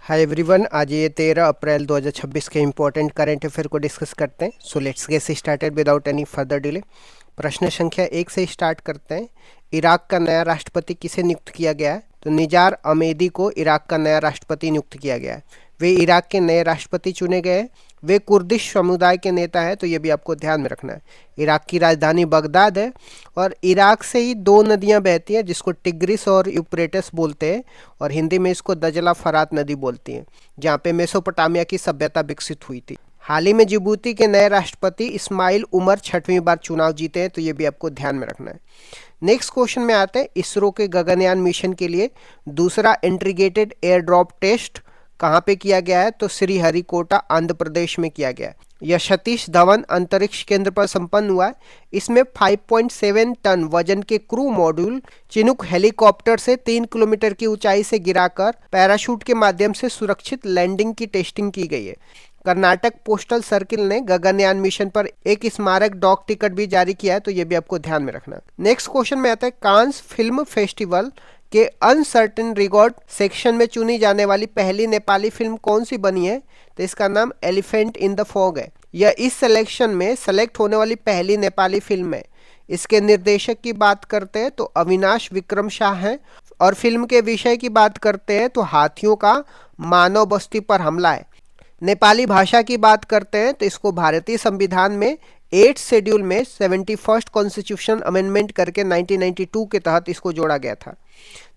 Hi everyone, आज ये 13 अप्रैल 2026 के इम्पोर्टेंट करंट अफेयर को डिस्कस करते हैं। So let's get started without any further delay. प्रश्न संख्या 1 से स्टार्ट करते हैं। इराक का नया राष्ट्रपति किसे नियुक्त किया गया है? तो निजार अमेदी को इराक का नया राष्ट्रपति नियुक्त किया गया है। वे इराक के नए राष्ट्रपति चुने गए हैं। वे कुर्दिश समुदाय के नेता हैं, तो ये भी आपको ध्यान में रखना है। इराक की राजधानी बगदाद है और इराक से ही दो नदियां बहती हैं जिसको टिग्रिस और यूफ्रेटिस बोलते हैं, और हिंदी में इसको दजला फरात नदी बोलती हैं, जहाँ पे मेसोपोटामिया की सभ्यता विकसित हुई थी। हाल ही में जिबूती के नए राष्ट्रपति इस्माइल उमर 6वीं बार चुनाव जीते हैं, तो ये भी आपको ध्यान में रखना है। नेक्स्ट क्वेश्चन में आते हैं। इसरो के गगनयान मिशन के लिए दूसरा इंटीग्रेटेड एयर ड्रॉप टेस्ट कहाँ पे किया गया है? तो श्रीहरिकोटा आंध्र प्रदेश में किया गया है। यह सतीश धवन अंतरिक्ष केंद्र पर संपन्न हुआ है। इसमें 5.7 टन वजन के क्रू मॉड्यूल चिनूक हेलीकॉप्टर से 3 किलोमीटर की ऊंचाई से गिराकर पैराशूट के माध्यम से सुरक्षित लैंडिंग की टेस्टिंग की गई है। कर्नाटक पोस्टल सर्किल ने गगनयान मिशन पर एक स्मारक डॉक टिकट भी जारी किया है, तो ये भी आपको ध्यान में रखना। नेक्स्ट क्वेश्चन में आता है। कांस फिल्म फेस्टिवल के अनसर्टेन रिकॉर्ड सेक्शन में चुनी जाने वाली पहली नेपाली फिल्म कौन सी बनी है? तो इसका नाम एलिफेंट इन द फॉग है। यह इस सिलेक्शन में सेलेक्ट होने वाली पहली नेपाली फिल्म है। इसके निर्देशक की बात करते हैं तो अविनाश विक्रम शाह हैं, और फिल्म के विषय की बात करते हैं तो हाथियों का मानव बस्ती पर हमला है। नेपाली भाषा की बात करते हैं तो इसको भारतीय संविधान में 8 शेड्यूल में 71st कॉन्स्टिट्यूशन अमेंडमेंट करके 1992 के तहत इसको जोड़ा गया था।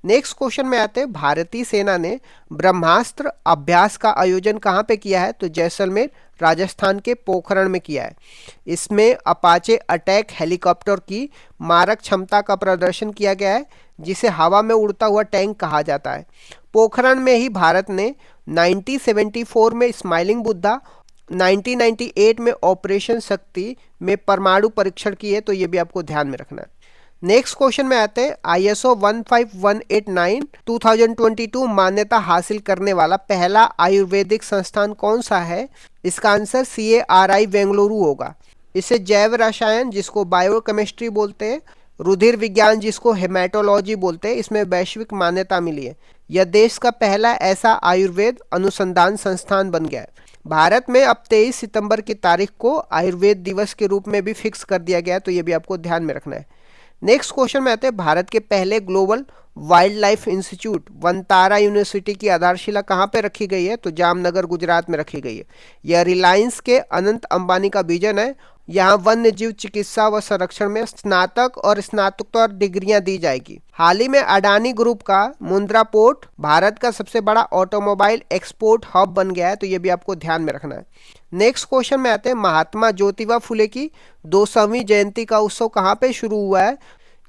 नेक्स्ट क्वेश्चन में आते हैं। भारतीय सेना ने ब्रह्मास्त्र अभ्यास का आयोजन कहाँ पे किया है? तो जैसलमेर राजस्थान के पोखरण में किया है। इसमें अपाचे अटैक हेलीकॉप्टर की मारक क्षमता का प्रदर्शन किया गया है, जिसे हवा में उड़ता हुआ टैंक कहा जाता है। पोखरण में ही भारत ने 1974 में स्माइलिंग बुद्धा, 1998 में ऑपरेशन शक्ति में परमाणु परीक्षण किए, तो ये भी आपको ध्यान में रखना है। नेक्स्ट क्वेश्चन में आते हैं। ISO 15189 2022 मान्यता हासिल करने वाला पहला आयुर्वेदिक संस्थान कौन सा है? इसका आंसर CARI बेंगलुरु होगा। इसे जैव रसायन, जिसको बायोकेमिस्ट्री बोलते हैं, रुधिर विज्ञान, जिसको हेमाटोलॉजी बोलते हैं, इसमें वैश्विक मान्यता मिली है। यह देश का पहला ऐसा आयुर्वेद अनुसंधान संस्थान बन गया है। भारत में अब 23 सितंबर की तारीख को आयुर्वेद दिवस के रूप में भी फिक्स कर दिया गया है, तो ये भी आपको ध्यान में रखना है। नेक्स्ट क्वेश्चन में आते हैं। भारत के पहले global wild life institute Vantara university की आधारशिला कहाँ पे रखी गई है? तो जामनगर गुजरात में रखी गई है। यह रिलायंस के अनंत अंबानी का विजन है। यहाँ वन्य जीव चिकित्सा व संरक्षण में स्नातक और स्नातकोत्तर डिग्रियां दी जाएगी। हाल ही में अडानी ग्रुप का मुंद्रा पोर्ट भारत का सबसे बड़ा ऑटोमोबाइल एक्सपोर्ट हब बन गया है, तो ये भी आपको ध्यान में रखना है। नेक्स्ट क्वेश्चन में आते हैं। महात्मा ज्योतिबा फुले की 200वीं जयंती का उत्सव कहाँ पे शुरू हुआ है?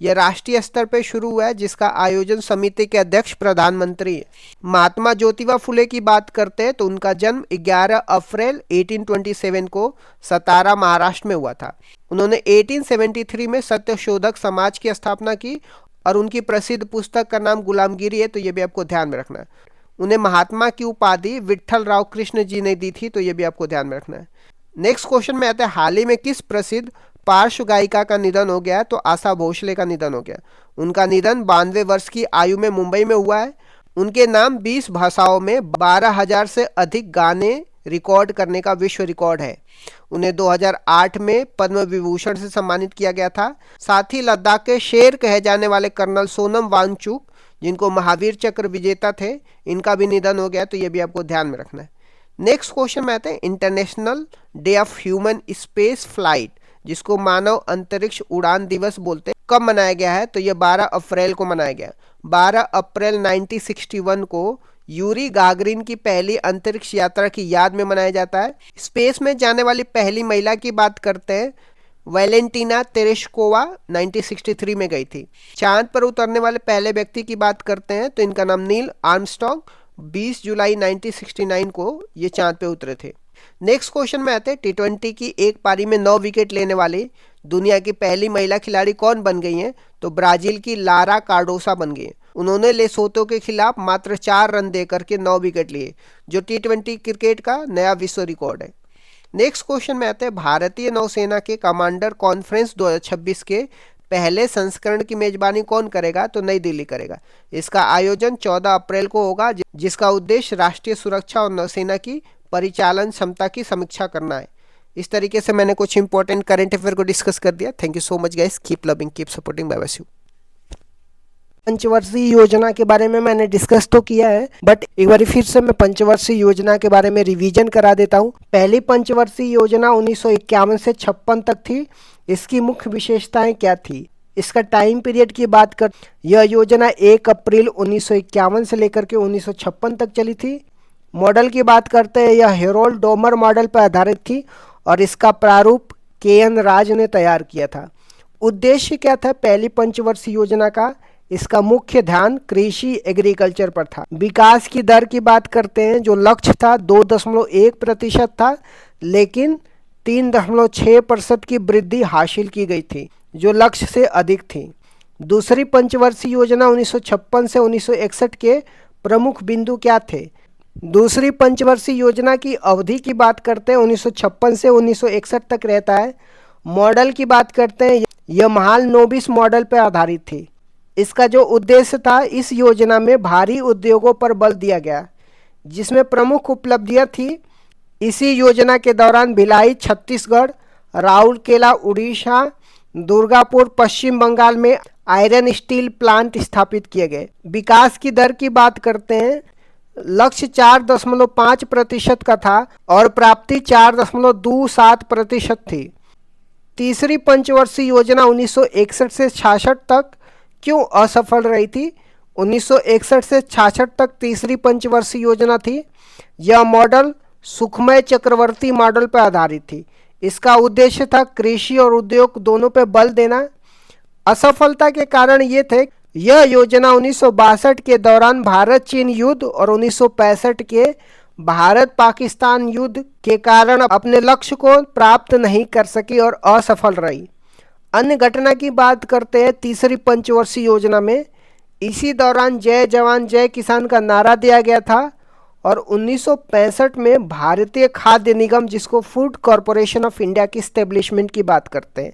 यह राष्ट्रीय स्तर पर शुरू हुआ है, जिसका आयोजन समिति के अध्यक्ष प्रधानमंत्री है। महात्मा ज्योतिबा फुले की बात करते हैं तो उनका जन्म 11 अप्रैल 1827 को सतारा महाराष्ट्र में हुआ था। उन्होंने 1873 में सत्यशोधक समाज की स्थापना की, और उनकी प्रसिद्ध पुस्तक का नाम गुलामगिरी है, तो ये भी आपको ध्यान में रखना है। उन्हें महात्मा की उपाधि विट्ठल राव कृष्ण जी ने दी थी, तो ये भी आपको ध्यान में रखना है। नेक्स्ट क्वेश्चन में आता है। हाल ही में किस प्रसिद्ध पार्श्व गायिका का निधन हो गया? तो आशा भोसले का निधन हो गया। उनका निधन 92 वर्ष की आयु में मुंबई में हुआ है। उनके नाम 20 भाषाओं में 12,000 से अधिक गाने रिकॉर्ड करने का विश्व रिकॉर्ड है। उन्हें 2008 में पद्म विभूषण से सम्मानित किया गया था। साथ ही लद्दाख के शेर कहे जाने वाले कर्नल सोनम वांगचुक, जिनको महावीर चक्र विजेता थे, इनका भी निधन हो गया, तो ये भी आपको ध्यान में रखना है। नेक्स्ट क्वेश्चन में आते हैं। International day of human space flight, जिसको मानव अंतरिक्ष उड़ान दिवस बोलते हैं, कब मनाया गया है? तो यह 12 अप्रैल को मनाया गया। 12 अप्रैल 1961 को यूरी गागरिन की पहली अंतरिक्ष यात्रा की याद में मनाया जाता है। स्पेस में जाने वाली पहली महिला की बात करते हैं। वैलेंटीना तेरेश्कोवा 1963 में गई थी। चांद पर उतरने वाले पहले व्यक्ति की बात करते हैं तो इनका नाम नील आर्मस्ट्रॉन्ग 20 जुलाई 1969 को ये चांद पे उतरे थे। नेक्स्ट क्वेश्चन में आते हैं। T20 की एक पारी में 9 विकेट लेने वाली दुनिया की पहली महिला खिलाड़ी कौन बन गई हैं? तो ब्राजील की लारा कार्डोसा बन गई हैं। उन्होंने लेसोतो के खिलाफ मात्र 4 रन देकर के 9 विकेट लिए, जो T20 क्रिकेट का नया विश्व रिकॉर्ड है। नेक्स्ट क्वेश्चन में आते हैं। भारतीय नौसेना के कमांडर कॉन्फ्रेंस 2026 के पहले संस्करण की मेजबानी कौन करेगा? तो नई दिल्ली करेगा। इसका आयोजन 14 अप्रैल को होगा, जिसका उद्देश्य राष्ट्रीय सुरक्षा और नौसेना की परिचालन क्षमता की समीक्षा करना है। इस तरीके से मैंने कुछ इंपॉर्टेंट करंट अफेयर को डिस्कस कर दिया। Thank you so much guys, keep loving, keep supporting, bye bye. पंचवर्षीय योजना के बारे में मैंने डिस्कस तो किया है, बट एक बार फिर से मैं पंचवर्षीय योजना के बारे में रिवीजन करा देता हूँ। पहली पंचवर्षीय योजना 1951 से 56 तक थी। इसकी मुख्य विशेषताएं क्या थी? इसका टाइम पीरियड की बात कर, यह योजना 1 अप्रैल 1951 से लेकर के 1956 तक चली थी। मॉडल की बात करते हैं, यह हेरोल्ड डोमर मॉडल पर आधारित थी और इसका प्रारूप के.एन. राज ने तैयार किया था। उद्देश्य क्या था पहली पंचवर्षीय योजना का? इसका मुख्य ध्यान कृषि एग्रीकल्चर पर था। विकास की दर की बात करते हैं, जो लक्ष्य था 2.1% था, लेकिन 3.6% की वृद्धि हासिल की गई थी, जो लक्ष्य से अधिक थी। दूसरी पंचवर्षीय योजना 1956 से 1961 के प्रमुख बिंदु क्या थे? दूसरी पंचवर्षीय योजना की अवधि की बात करते हैं, 1956 से 1961 तक रहता है। मॉडल की बात करते हैं, यह महालनोबिस मॉडल पर आधारित थी। इसका जो उद्देश्य था, इस योजना में भारी उद्योगों पर बल दिया गया, जिसमें प्रमुख उपलब्धियां थी। इसी योजना के दौरान भिलाई छत्तीसगढ़, राउरकेला उड़ीसा, दुर्गापुर पश्चिम बंगाल में आयरन स्टील प्लांट स्थापित किए गए। विकास की दर की बात करते हैं, लक्ष्य 4.5% का था और प्राप्ति 4.27% थी। तीसरी पंचवर्षीय योजना 1961 से 66 तक क्यों असफल रही थी? 1961 से 66 तक तीसरी पंचवर्षीय योजना थी। यह मॉडल सुखमय चक्रवर्ती मॉडल पर आधारित थी। इसका उद्देश्य था कृषि और उद्योग दोनों पर बल देना। असफलता के कारण ये थे, यह योजना 1962 के दौरान भारत चीन युद्ध और 1965 के भारत पाकिस्तान युद्ध के कारण अपने लक्ष्य को प्राप्त नहीं कर सकी और असफल रही। अन्य घटना की बात करते हैं तीसरी पंचवर्षीय योजना में, इसी दौरान जय जवान जय किसान का नारा दिया गया था और 1965 में भारतीय खाद्य निगम, जिसको फूड कॉरपोरेशन ऑफ इंडिया की इस्टेब्लिशमेंट की बात करते हैं,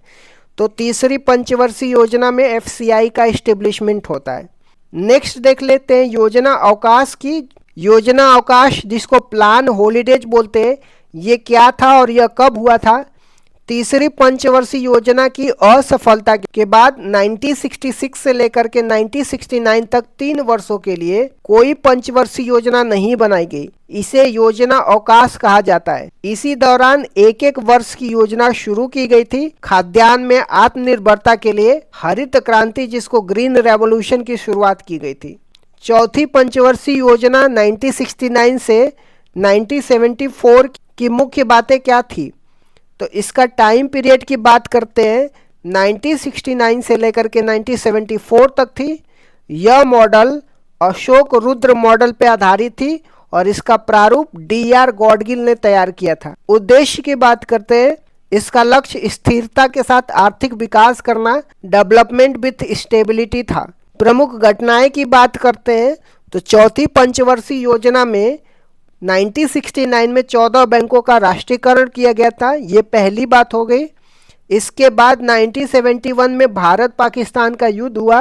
तो तीसरी पंचवर्षीय योजना में एफसीआई का इस्टेब्लिशमेंट होता है। नेक्स्ट देख लेते हैं योजना अवकाश की। योजना अवकाश, जिसको प्लान हॉलीडेज बोलते हैं, ये क्या था और यह कब हुआ था? तीसरी पंचवर्षीय योजना की असफलता के बाद 1966 से लेकर के 1969 तक 3 वर्षों के लिए कोई पंचवर्षीय योजना नहीं बनाई गई। इसे योजना अवकाश कहा जाता है। इसी दौरान एक एक वर्ष की योजना शुरू की गई थी। खाद्यान्न में आत्मनिर्भरता के लिए हरित क्रांति, जिसको ग्रीन रेवोल्यूशन की शुरुआत की गई थी। चौथी पंचवर्षीय योजना 1969 से 1974 की मुख्य बातें क्या थी? तो इसका टाइम पीरियड की बात करते हैं, 1969 से लेकर के 1974 तक थी। यह मॉडल अशोक रुद्र मॉडल पर आधारित थी और इसका प्रारूप डी.आर. गॉडगिल ने तैयार किया था। उद्देश्य की बात करते हैं, इसका लक्ष्य स्थिरता के साथ आर्थिक विकास करना, डेवलपमेंट विथ स्टेबिलिटी था। प्रमुख घटनाएं की बात करते हैं, तो चौथी पंचवर्षीय योजना में 1969 में 14 बैंकों का राष्ट्रीयकरण किया गया था। ये पहली बात हो गई। इसके बाद 1971 में भारत पाकिस्तान का युद्ध हुआ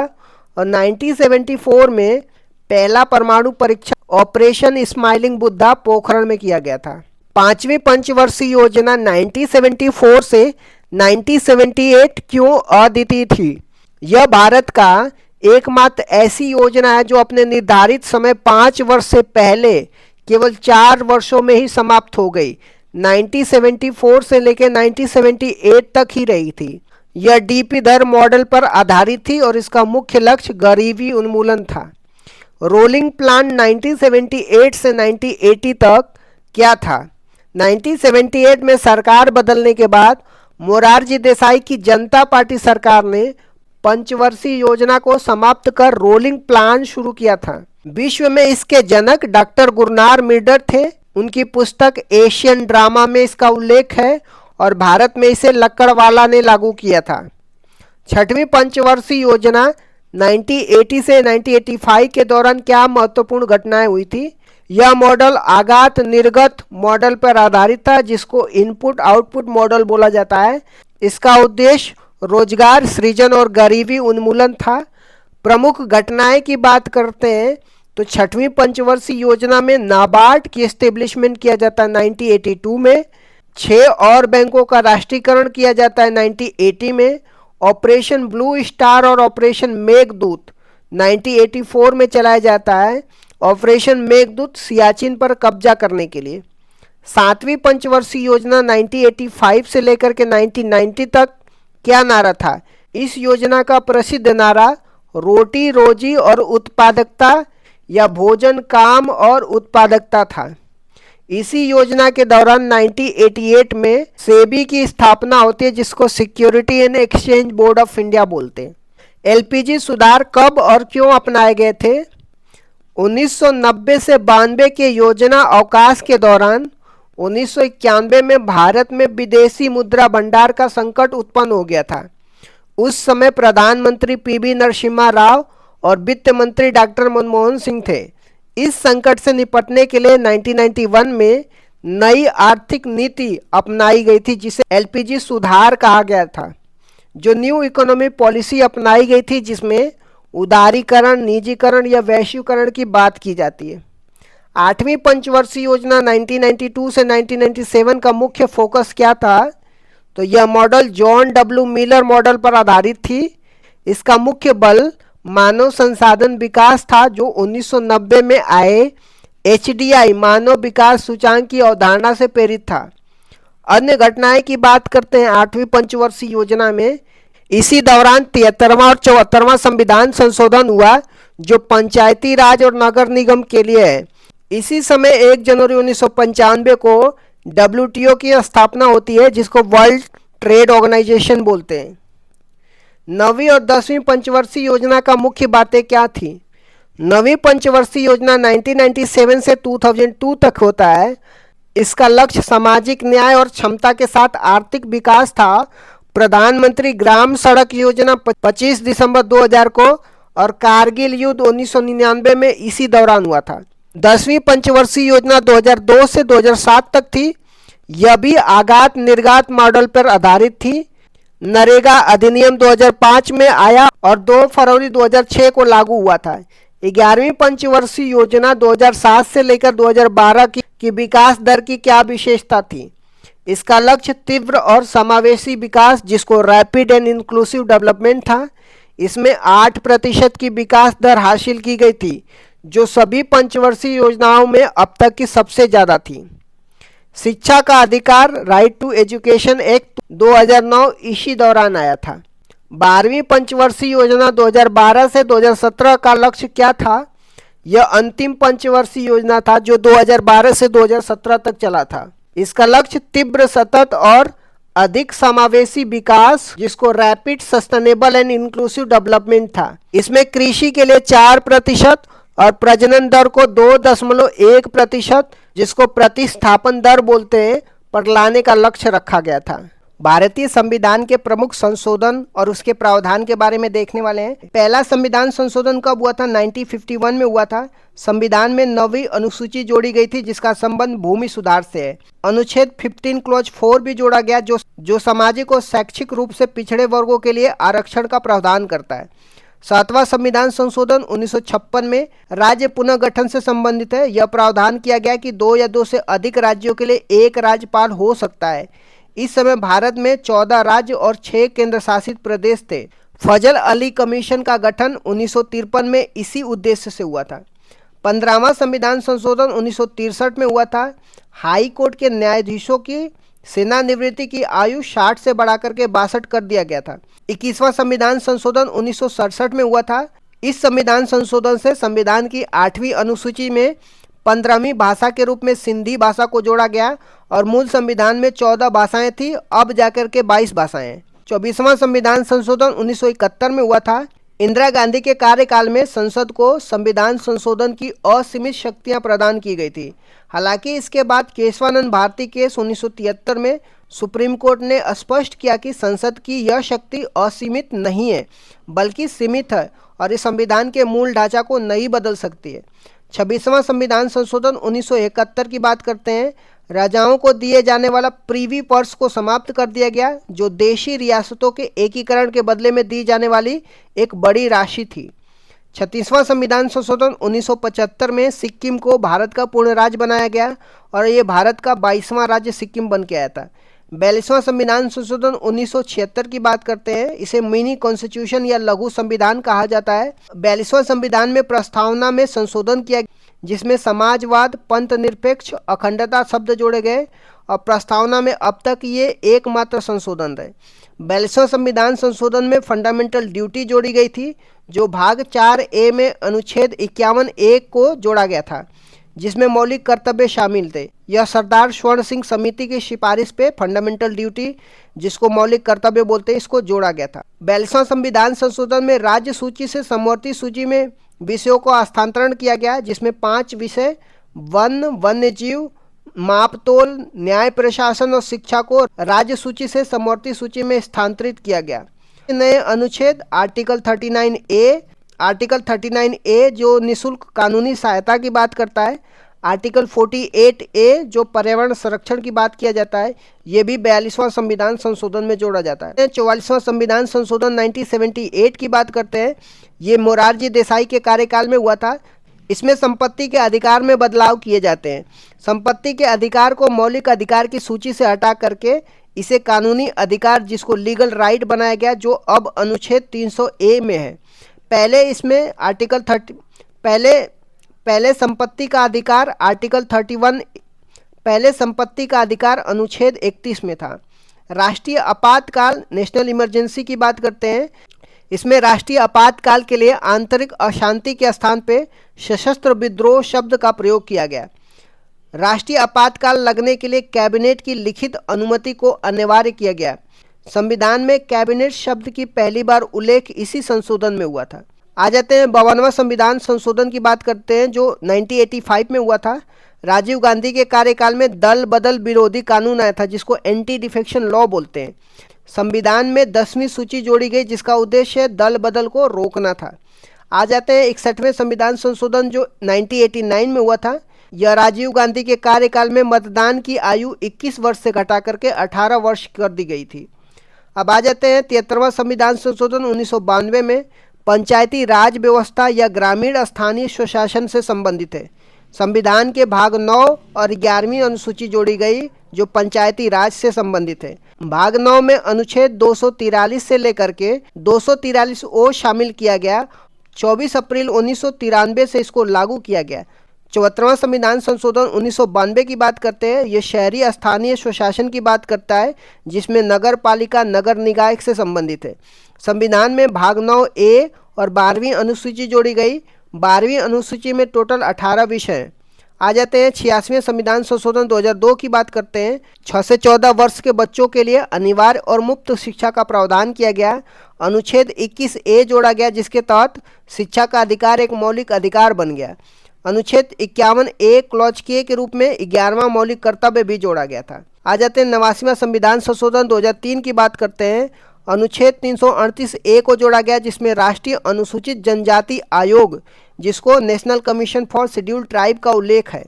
और 1974 में पहला परमाणु परीक्षण ऑपरेशन स्माइलिंग बुद्धा पोखरण में किया गया था। पांचवी पंचवर्षीय योजना 1974 से 1978 क्यों अद्वितीय थी? यह भारत का एकमात्र ऐसी योजना है जो अपने निर्धारित समय 5 वर्ष से पहले केवल 4 वर्षों में ही समाप्त हो गई। 1974 से लेकर 1978 तक ही रही थी। यह डीपी दर मॉडल पर आधारित थी और इसका मुख्य लक्ष्य गरीबी उन्मूलन था। रोलिंग प्लान 1978 से 1980 तक क्या था? 1978 में सरकार बदलने के बाद मोरारजी देसाई की जनता पार्टी सरकार ने पंचवर्षीय योजना को समाप्त कर रोलिंग प्लान शुरू किया था। विश्व में इसके जनक डॉक्टर गुरनार मिर्डर थे। उनकी पुस्तक एशियन ड्रामा में इसका उल्लेख है और भारत में इसे लक्कड़वाला ने लागू किया था। छठवीं पंचवर्षीय योजना 1980 से 1985 के दौरान क्या महत्वपूर्ण घटनाएं हुई थी? यह मॉडल आगात निर्गत मॉडल पर आधारित था, जिसको इनपुट आउटपुट मॉडल बोला जाता है। इसका उद्देश्य रोजगार सृजन और गरीबी उन्मूलन था। प्रमुख घटनाएं की बात करते हैं तो छठवीं पंचवर्षीय योजना में नाबार्ड की एस्टेब्लिशमेंट किया जाता है 1982 में। 6 और बैंकों का राष्ट्रीयकरण किया जाता है 1980 में। ऑपरेशन ब्लू स्टार और ऑपरेशन मेघदूत 1984 में चलाया जाता है। ऑपरेशन मेघदूत सियाचिन पर कब्जा करने के लिए। 7वीं पंचवर्षीय योजना 1985 से लेकर के 1990 तक क्या नारा था? इस योजना का प्रसिद्ध नारा रोटी रोजी और उत्पादकता या भोजन काम और उत्पादकता था। इसी योजना के दौरान 1988 में सेबी की स्थापना होती है, जिसको security and exchange board of India बोलते हैं। एलपीजी सुधार कब और क्यों अपनाए गए थे? 1990 से 92 के योजना अवकाश के दौरान 1991 में भारत में विदेशी मुद्रा भंडार का संकट उत्पन्न हो गया था। उस समय प्रधानमंत्री पीवी नरसिम्हा राव और वित्त मंत्री डॉक्टर मनमोहन सिंह थे। इस संकट से निपटने के लिए 1991 में नई आर्थिक नीति अपनाई गई थी, जिसे एलपीजी सुधार कहा गया था। जो न्यू इकोनॉमी पॉलिसी अपनाई गई थी, जिसमें उदारीकरण, निजीकरण या वैश्वीकरण की बात की जाती है। 8वीं पंचवर्षीय योजना 1992 से 1997 का मुख्य फोकस क्या था? तो यह model John W Miller model पर आधारित थी। इसका मुख्य बल मानव संसाधन विकास था, जो 1990 में आए एचडीआई मानव विकास सूचांक की अवधारणा से प्रेरित था। अन्य घटनाएं की बात करते हैं 8वीं पंचवर्षीय योजना में। इसी दौरान 73वां और 74वां संविधान संशोधन हुआ, जो पंचायती राज और नगर निगम के लिए है। इसी समय 1 जनवरी 1995 को डब्ल्यूटीओ की स्थापना होती है, जिसको वर्ल्ड ट्रेड ऑर्गेनाइजेशन बोलते हैं। 9वीं और 10वीं पंचवर्षीय योजना का मुख्य बातें क्या थी? 9वीं पंचवर्षीय योजना 1997 से 2002 तक होता है। इसका लक्ष्य सामाजिक न्याय और क्षमता के साथ आर्थिक विकास था। प्रधानमंत्री ग्राम सड़क योजना 25 दिसंबर 2000 को और कारगिल युद्ध 1999 में इसी दौरान हुआ था। 10वीं पंचवर्षीय योजना 2002 से 2007 तक थी। यह भी आगात निर्गात मॉडल पर आधारित थी। नरेगा अधिनियम 2005 में आया और 2 फरवरी 2006 को लागू हुआ था। 11वीं पंचवर्षीय योजना 2007 से लेकर 2012 की विकास दर की क्या विशेषता थी? इसका लक्ष्य तीव्र और समावेशी विकास, जिसको रैपिड एंड इंक्लूसिव डेवलपमेंट था। इसमें 8% की विकास दर हासिल की गई थी, जो सभी पंचवर्षीय योजनाओं में अब तक की सबसे ज़्यादा थी। शिक्षा का अधिकार राइट टू एजुकेशन एक्ट 2009 इसी दौरान आया था। 12वीं पंचवर्षीय योजना 2012 से 2017 का लक्ष्य क्या था? यह अंतिम पंचवर्षीय योजना था, जो 2012 से 2017 तक चला था। इसका लक्ष्य तीव्र, सतत और अधिक समावेशी विकास, जिसको rapid sustainable and inclusive development था। इसमें कृषि के लिए 4% और प्रजनन दर को 2.1%, जिसको प्रतिस्थापन दर बोलते हैं, पर लाने का लक्ष्य रखा गया था। भारतीय संविधान के प्रमुख संशोधन और उसके प्रावधान के बारे में देखने वाले हैं। पहला संविधान संशोधन कब हुआ था? 1951 में हुआ था। संविधान में 9वीं अनुसूची जोड़ी गई थी, जिसका संबंध भूमि सुधार से है। अनुच्छेद 15 क्लॉज 4 भी जोड़ा गया, जो सामाजिक और शैक्षिक रूप से पिछड़े वर्गों के लिए आरक्षण का प्रावधान करता है। 7वां संविधान संशोधन 1956 में राज्य पुनर्गठन से संबंधित है। यह प्रावधान किया गया कि 2 या 2 से अधिक राज्यों के लिए एक राज्यपाल हो सकता है। इस समय भारत में 14 राज्य और 6 केंद्र शासित प्रदेश थे। फजल अली कमीशन का गठन 1953 में इसी उद्देश्य से हुआ था। 15वां संविधान संशोधन 1963 में हुआ था। हाई कोर्ट के न्यायाधीशों की सेवानिवृत्ति की आयु 60 से बढ़ाकर के 62 कर दिया गया था। 21वां संविधान संशोधन 1967 में हुआ था। इस संविधान संशोधन से संविधान की 8वीं अनुसूची में 15वीं भाषा के रूप में सिंधी भाषा को जोड़ा गया और मूल संविधान में 14 भाषाएं थी, अब जाकर के 22 भाषाएं हैं। 24वां संविधान संशोधन 1971 में हुआ था। इंदिरा गांधी के कार्यकाल में संसद को संविधान संशोधन की असीमित शक्तियां प्रदान की गई थी। हालांकि इसके बाद केशवानंद भारती केस 1973 में सुप्रीम कोर्ट ने स्पष्ट किया कि संसद की यह शक्ति असीमित नहीं है, बल्कि सीमित है और इस संविधान के मूल ढांचा को नहीं बदल सकती है। 26वां संविधान संशोधन 1971 की बात करते हैं। राजाओं को दिए जाने वाला प्रीवी पर्स को समाप्त कर दिया गया, जो देशी रियासतों के एकीकरण के बदले में दी जाने वाली एक बड़ी राशि थी। 36वां संविधान संशोधन 1975 में सिक्किम को भारत का पूर्ण राज्य बनाया गया और ये भारत का 22वां राज्य सिक्किम बन के आया था। 42वां संविधान संशोधन 1976 की बात करते हैं। इसे मिनी कॉन्स्टिट्यूशन या लघु संविधान कहा जाता है। 42वां संविधान में प्रस्तावना में संशोधन किया, जिसमें समाजवाद, पंथ निरपेक्ष, अखंडता शब्द जोड़े गए और प्रस्तावना में अब तक ये एकमात्र संशोधन रहे। 42वां संविधान संशोधन में फंडामेंटल ड्यूटी जोड़ी गई थी, जो भाग 4A में अनुच्छेद 51A को जोड़ा गया था, जिसमें मौलिक कर्तव्य शामिल थे। यह सरदार स्वर्ण सिंह समिति की सिफारिश पे फंडामेंटल ड्यूटी, जिसको मौलिक कर्तव्य बोलते हैं, इसको जोड़ा गया था। 42वां संविधान संशोधन में राज्य सूची से समवर्ती सूची में विषयों को हस्तांतरण किया गया, जिसमें 5 विषय वन, वन्य जीव, मापतोल, न्याय प्रशासन और शिक्षा को राज्य सूची से समवर्ती सूची में स्थानांतरित किया गया। नए अनुच्छेद आर्टिकल 39A जो निःशुल्क कानूनी सहायता की बात करता है, आर्टिकल 48A जो पर्यावरण संरक्षण की बात किया जाता है, ये भी 42वां संविधान संशोधन में जोड़ा जाता है। 44वां संविधान संशोधन 1978 की बात करते हैं। ये मोरारजी देसाई के कार्यकाल में हुआ था। इसमें संपत्ति के अधिकार में बदलाव किए जाते हैं। संपत्ति के अधिकार को मौलिक अधिकार की सूची से हटा करके इसे कानूनी अधिकार, जिसको लीगल राइट बनाया गया, जो अब अनुच्छेद 300A में है। पहले इसमें आर्टिकल 30 पहले संपत्ति का अधिकार आर्टिकल 31 पहले संपत्ति का अधिकार अनुच्छेद 31 में था। राष्ट्रीय आपातकाल, नेशनल इमरजेंसी की बात करते हैं। इसमें राष्ट्रीय आपातकाल के लिए आंतरिक अशांति के स्थान पे सशस्त्र विद्रोह शब्द का प्रयोग किया गया। राष्ट्रीय आपातकाल लगने के लिए कैबिनेट की लिखित अनुमति को अनिवार्य किया गया। संविधान में कैबिनेट शब्द की पहली बार उल्लेख इसी संशोधन में हुआ था। आ जाते हैं 52वां संविधान संशोधन की बात करते हैं, जो 1985 में हुआ था। राजीव गांधी के कार्यकाल में दल बदल विरोधी कानून आया था, जिसको एंटी डिफेक्शन लॉ बोलते हैं। संविधान में 10वीं सूची जोड़ी गई, जिसका उद्देश्य दल बदल को रोकना था। आ जाते हैं 61वें संविधान संशोधन, जो 1989 में हुआ था। यह राजीव गांधी के कार्यकाल में मतदान की आयु 21 वर्ष से घटा करके 18 वर्ष कर दी गई थी। अब आ जाते हैं 73वां संविधान संशोधन 1992 में। पंचायती राज व्यवस्था या ग्रामीण स्थानीय स्वशासन से संबंधित है। संविधान के भाग 9 और 11वीं अनुसूची जोड़ी गई, जो पंचायती राज से संबंधित है। भाग 9 में अनुच्छेद 243 से लेकर के 243O शामिल किया गया। 24 अप्रैल 1993 से इसको लागू किया गया। 74वां संविधान संशोधन 1992 की बात करते हैं। ये शहरी स्थानीय स्वशासन की बात करता है, जिसमें नगर पालिका नगर निकाय से संबंधित है। संविधान में भाग 9A और 12वीं अनुसूची जोड़ी गई। 12वीं अनुसूची में टोटल 18 विषय हैं। आ जाते हैं 86वें संविधान संशोधन 2002 की बात करते हैं। 6 से 14 वर्ष के बच्चों के लिए अनिवार्य और मुफ्त शिक्षा का प्रावधान किया गया। अनुच्छेद 21A जोड़ा गया, जिसके तहत शिक्षा का अधिकार एक मौलिक अधिकार बन गया। अनुच्छेद 51A क्लॉज के रूप में 11वां मौलिक कर्तव्य भी जोड़ा गया था। आ जाते हैं 89वां संविधान संशोधन 2003 की बात करते हैं। अनुच्छेद 338A को जोड़ा गया, जिसमें राष्ट्रीय अनुसूचित जनजाति आयोग, जिसको national commission for scheduled tribe का उल्लेख है।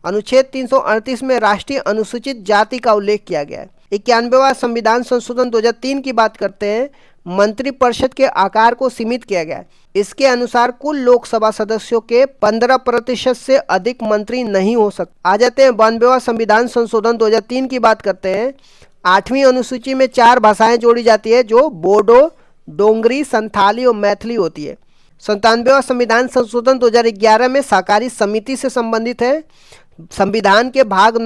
अनुच्छेद 338 में राष्ट्रीय अनुसूचित जाति का उल्लेख किया गया है। 91वां संविधान संशोधन 2003 की बात करते हैं। मंत्रिपरिषद के आकार को सीमित किया गया। इसके अनुसार कुल लोकसभा सदस्यों के 15% से अधिक मंत्री नहीं हो सकते। आ जाते हैं 92वां संविधान संशोधन 2003 की बात करते हैं। 8वीं अनुसूची में 4 भाषाएं जोड़ी जाती है, जो बोडो, डोंगरी, संथाली और मैथिली होती है। 97वां संविधान संशोधन 2011 में सहकारी समिति से संबंधित है। संविधान के भाग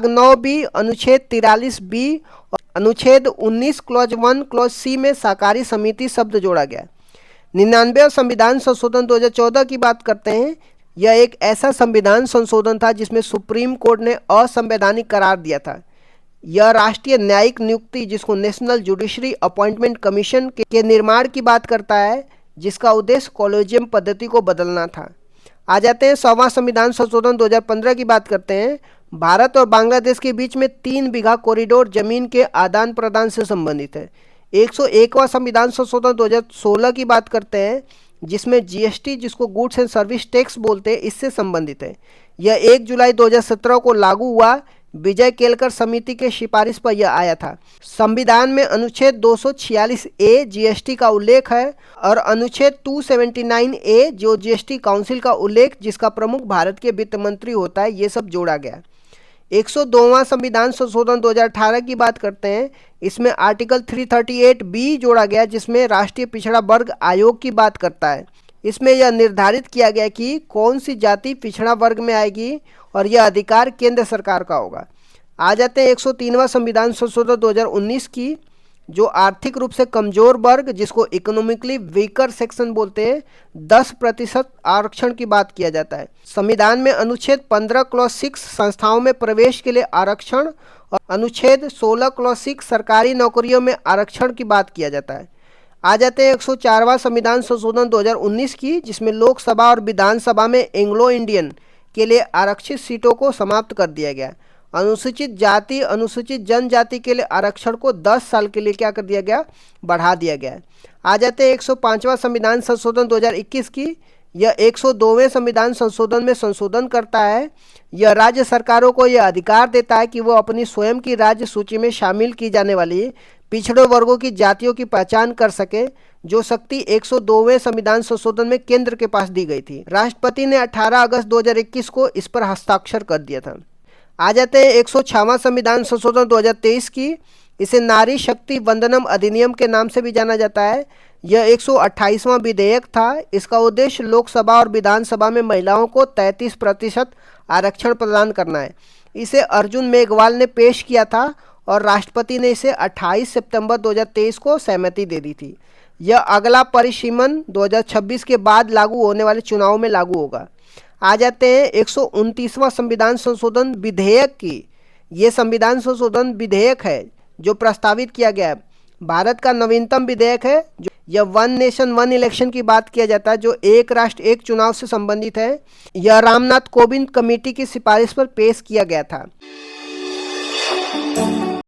9B अनुच्छेद 43B और अनुच्छेद 19 क्लॉज 1 क्लॉज C में सहकारी समिति शब्द जोड़ा गया। 99वां संविधान संशोधन 2014 की बात करते हैं। यह एक ऐसा संविधान संशोधन था जिसमें सुप्रीम कोर्ट ने असंवैधानिक करार दिया था। यह राष्ट्रीय न्यायिक नियुक्ति, जिसको नेशनल जुडिशरी अपॉइंटमेंट कमीशन के निर्माण की बात करता है, जिसका उद्देश्य कॉलेजियम पद्धति को बदलना था। आ जाते हैं 100वां संविधान संशोधन 2015 की बात करते हैं। भारत और बांग्लादेश के बीच में 3 बीघा कॉरिडोर जमीन के आदान प्रदान से संबंधित है। 101वां संविधान संशोधन 2016 की बात करते हैं। जिसमें जीएसटी, जिसको गुड्स एंड सर्विस टैक्स बोलते हैं, इससे संबंधित है। यह 1 जुलाई 2017 को लागू हुआ। विजय केलकर समिति के सिफारिश पर यह आया था। संविधान में अनुच्छेद 246 ए जीएसटी का उल्लेख है और अनुच्छेद 279 ए जो जीएसटी काउंसिल का उल्लेख, जिसका प्रमुख भारत के वित्त मंत्री होता है, ये सब जोड़ा गया। 102वां संविधान संशोधन 2018 की बात करते हैं। इसमें आर्टिकल 338 बी जोड़ा गया, जिसमें राष्ट्रीय पिछड़ा वर्ग आयोग की बात करता है। इसमें यह निर्धारित किया गया कि कौन सी जाति पिछड़ा वर्ग में आएगी और यह अधिकार केंद्र सरकार का होगा। आ जाते हैं 103वां संविधान संशोधन 2019 की, जो आर्थिक रूप से कमजोर वर्ग, जिसको इकोनॉमिकली वीकर सेक्शन बोलते हैं, 10% आरक्षण की बात किया जाता है। संविधान में अनुच्छेद 15 क्लॉज 6 संस्थाओं में प्रवेश के लिए आरक्षण और अनुच्छेद 16 क्लॉज 6 सरकारी नौकरियों में आरक्षण की बात किया जाता है। आ जाते हैं 104वां संविधान संशोधन 2019 की, जिसमें लोकसभा और विधानसभा में एंग्लो इंडियन के लिए आरक्षित सीटों को समाप्त कर दिया गया। अनुसूचित जाति, अनुसूचित जनजाति के लिए आरक्षण को 10 साल के लिए क्या कर दिया गया, बढ़ा दिया गया। आ जाते हैं 105वां संविधान संशोधन 2021 की। यह 102वें संविधान संशोधन में संशोधन करता है। यह राज्य सरकारों को यह अधिकार देता है कि वो अपनी स्वयं की राज्य सूची में शामिल की जाने वाली पिछड़े वर्गों की जातियों की पहचान कर सके, जो शक्ति 102वें संविधान संशोधन में केंद्र के पास दी गई थी। राष्ट्रपति ने 18 अगस्त 2021 को इस पर हस्ताक्षर कर दिया था। आ जाते हैं 106वां संविधान संशोधन 2023 की। इसे नारी शक्ति वंदनम अधिनियम के नाम से भी जाना जाता है। यह 128वां विधेयक था। इसका उद्देश्य लोकसभा और विधानसभा में महिलाओं को 33% आरक्षण प्रदान करना है। इसे अर्जुन मेघवाल ने पेश किया था और राष्ट्रपति ने इसे 28 सितंबर 2023 को सहमति दे दी थी। यह अगला परिसीमन 2026 के बाद लागू होने वाले चुनाव में लागू होगा। आ जाते हैं 129वां संविधान संशोधन विधेयक की। ये संविधान संशोधन विधेयक है जो प्रस्तावित किया गया है। भारत का नवीनतम विधेयक है। जो यह वन नेशन वन इलेक्शन की बात किया जाता है, जो एक राष्ट्र एक चुनाव से संबंधित है। यह रामनाथ कोविंद कमेटी की सिफारिश पर पेश किया गया था।